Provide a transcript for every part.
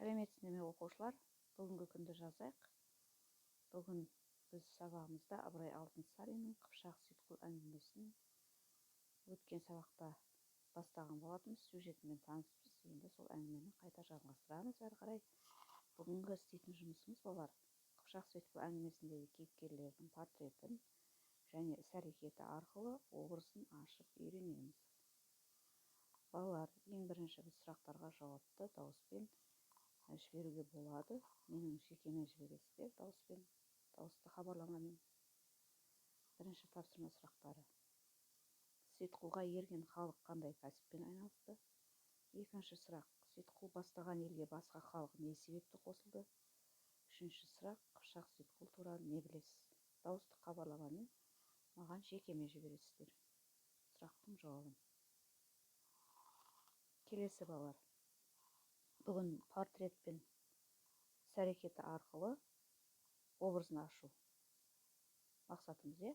Сәлеметсіздер ме оқушылар? Бүгінгі күнді жазайық. Бүгін біз сабағымызда Ыбырай Алтынсариннің Қыпшақ сейітқұл әңгімесін өткен сабақта бастаған болатынбыз. Сюжетімен таныспыз. Енді сол әңгімені қайта жалғастырамыз әрі қарай. Бүгінгі істейтін жұмысымыз балалар, Қыпшақ сейітқұл әңгімесіндегі кейіпкерлердің портретін және іс-әрекеті арқылы образын ашып үйренеміз. Балалар, ең бірінші біз сұрақтарға жауапты дауыспен жіберуге болады. Менің жекеме жібересіздер дауыспен, дауысты хабарламамен. Бірінші тапсырма сұрақтары. Сейітқұлға ерген халық қандай кәсіппен айналысты? Екінші сұрақ. Сейітқұл бастаған елге басқа халық не себепті қосылды? Үшінші сұрақ. Қыпшақ сейітқұл туралы не білесіз? Дауысты хабарламамен маған жекеме жібересіздер. Сұрақтың жауабын. Келесі балалар. Бүгін портретпен іс-әрекеті арқылы образын ашу мақсатымыз.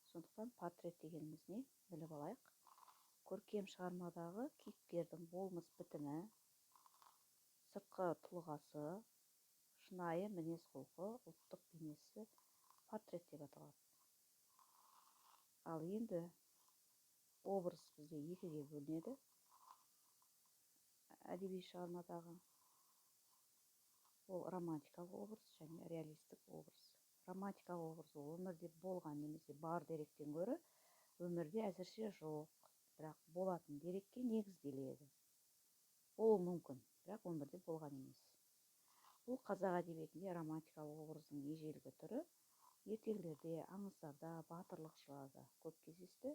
Сондықтан портрет дегеніміз не? Біліп алайық. Көркем шығармадағы кейіпкердің болмыс бітімі, сыртқы тұлғасы, шынайы мінез құлқы, ұлттық бейнесі портрет деп аталады. Ал енді образ бізде екіге бөлінеді. Әдеби шығармадағы ол романтикалық образ және реалистік образ. Романтикалық образ ол өмірде болған немесе бар деректен гөрі өмірде әзірше жоқ, бірақ болатын дерекке негізделеді. Болуы мүмкін, бірақ өмірде болған емес. Бұл қазақ әдебиетінде романтикалық образдың ежелгі түрі ертегілерде, аңыздарда, батырлықшыларда көп кездесті.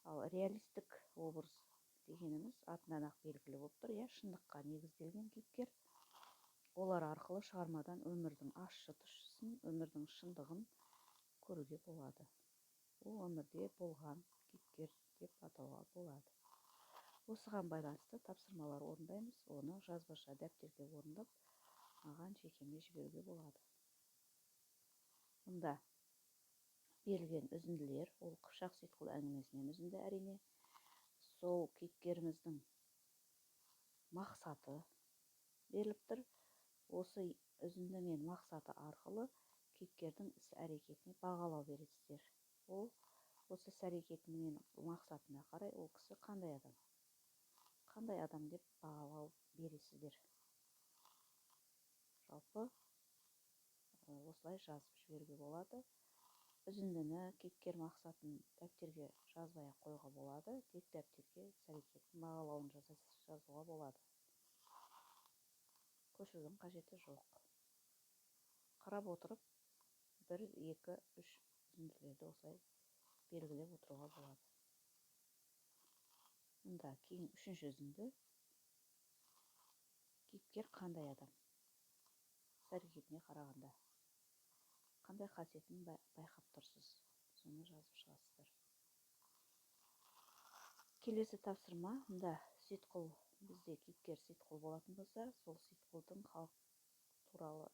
Ал реалистік образ дегеніміз атынан ақ белгілі болып тұр, шындыққа негізделген кейіпкер. Олар арқылы шығармадан өмірдің ащы тұщысын, өмірдің шындығын көруге болады. Ол өмірде болған кейіпкер деп атауға болады. Осыған байланысты тапсырмалар орындаймыз. Оны жазбаша дәптерге орындап, маған жекеме жіберуге болады. Мұнда берілген үзінділер, ол Қыпшақ сейітқұл әңгімесінен үзінді әрине. Сол кейіпкеріміздің мақсаты беріліп тұр. Осы үзінді мен мақсаты арқылы кейіпкердің іс-әрекетіне бағалау бересіздер. Осы іс-әрекеті мен мақсатына қарай ол кісі қандай адам? Қандай адам деп бағалау бересіздер. Жалпы осылай жазып жіберуге болады. Үзіндіні, кейіпкер мақсатын дәптерге жазбай қойға болады. Тек дәптерге іс-әрекеттің бағалауын жазуға болады. Көшудің қажеті жоқ. Қарап отырып 1, 2, 3 үзінділерді осылай белгілеп отыруға болады. Мұнда кейін үшінші үзінді. Кейіпкер қандай адам? Іс-әрекетіне қарағанда. Қандай қасиетін байқап тұрсыз? Соны жазып шығасыздар. Келесі тапсырма. Мұнда сейітқұл, бізде кейіпкер сейітқұл болатын болса, сол сейітқұлдың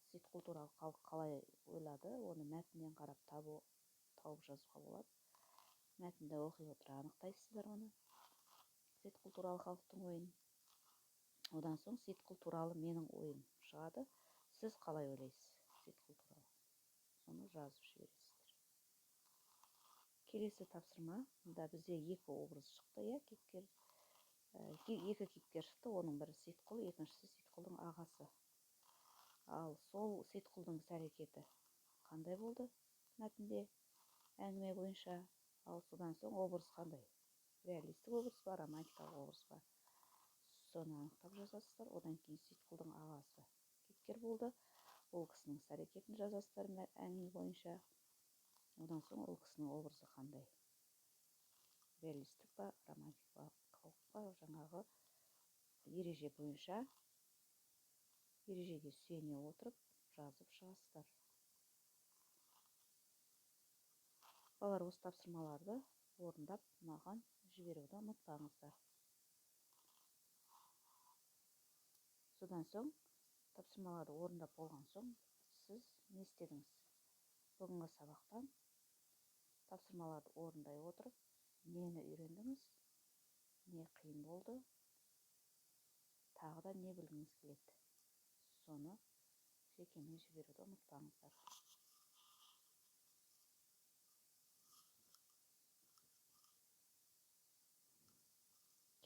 сейітқұл туралы халық қалай ойлады, оны мәтіннен қарап тауып жазуға болады. Мәтінді оқи отыра анықтайсыздар оны. Сейітқұл туралы халықтың ойын. Одан соң сейітқұл туралы менің ойым шығады. Сіз қалай ойлайсыз сейітқұл туралы? Соны жазып жібересіздер. Келесі тапсырма. Мұнда бізде екі образ шықты, кейіпкер. Екі кейіпкер шықты. Оның бірі сейітқұл, екіншісі сейітқұлдың ағасы. Ал сол сейітқұлдың іс-әрекеті қандай болды мәтінде, әңгіме бойынша? Ал содан соң образ қандай? Реалистік образ ба, романтикалық образ ба? Соны анықтап жазасыздар. Одан кейін сейітқұлдың ағасы кейіпкер болды. Ол кісінің іс-әрекетін жазасыздар әңгіме бойынша. Одан соң ол кісінің образы қандай? Реалистік ба, романтикалық ба? Жаңағы ереже бойынша, ережеге сүйене отырып жазып шығасыздар. Балалар, осы тапсырмаларды орындап маған жіберуді ұмытпаңыздар. Содан соң тапсырмаларды орындап болған соң сіз не істедіңіз? Бүгінгі сабақтан тапсырмаларды орындай отырып, нені үйрендіңіз? Не қиын болды? Тағы да не білгіңіз келеді? соны жекеме жіберуді ұмытпаңыздар.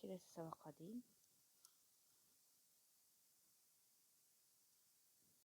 Келесі сабаққа дейін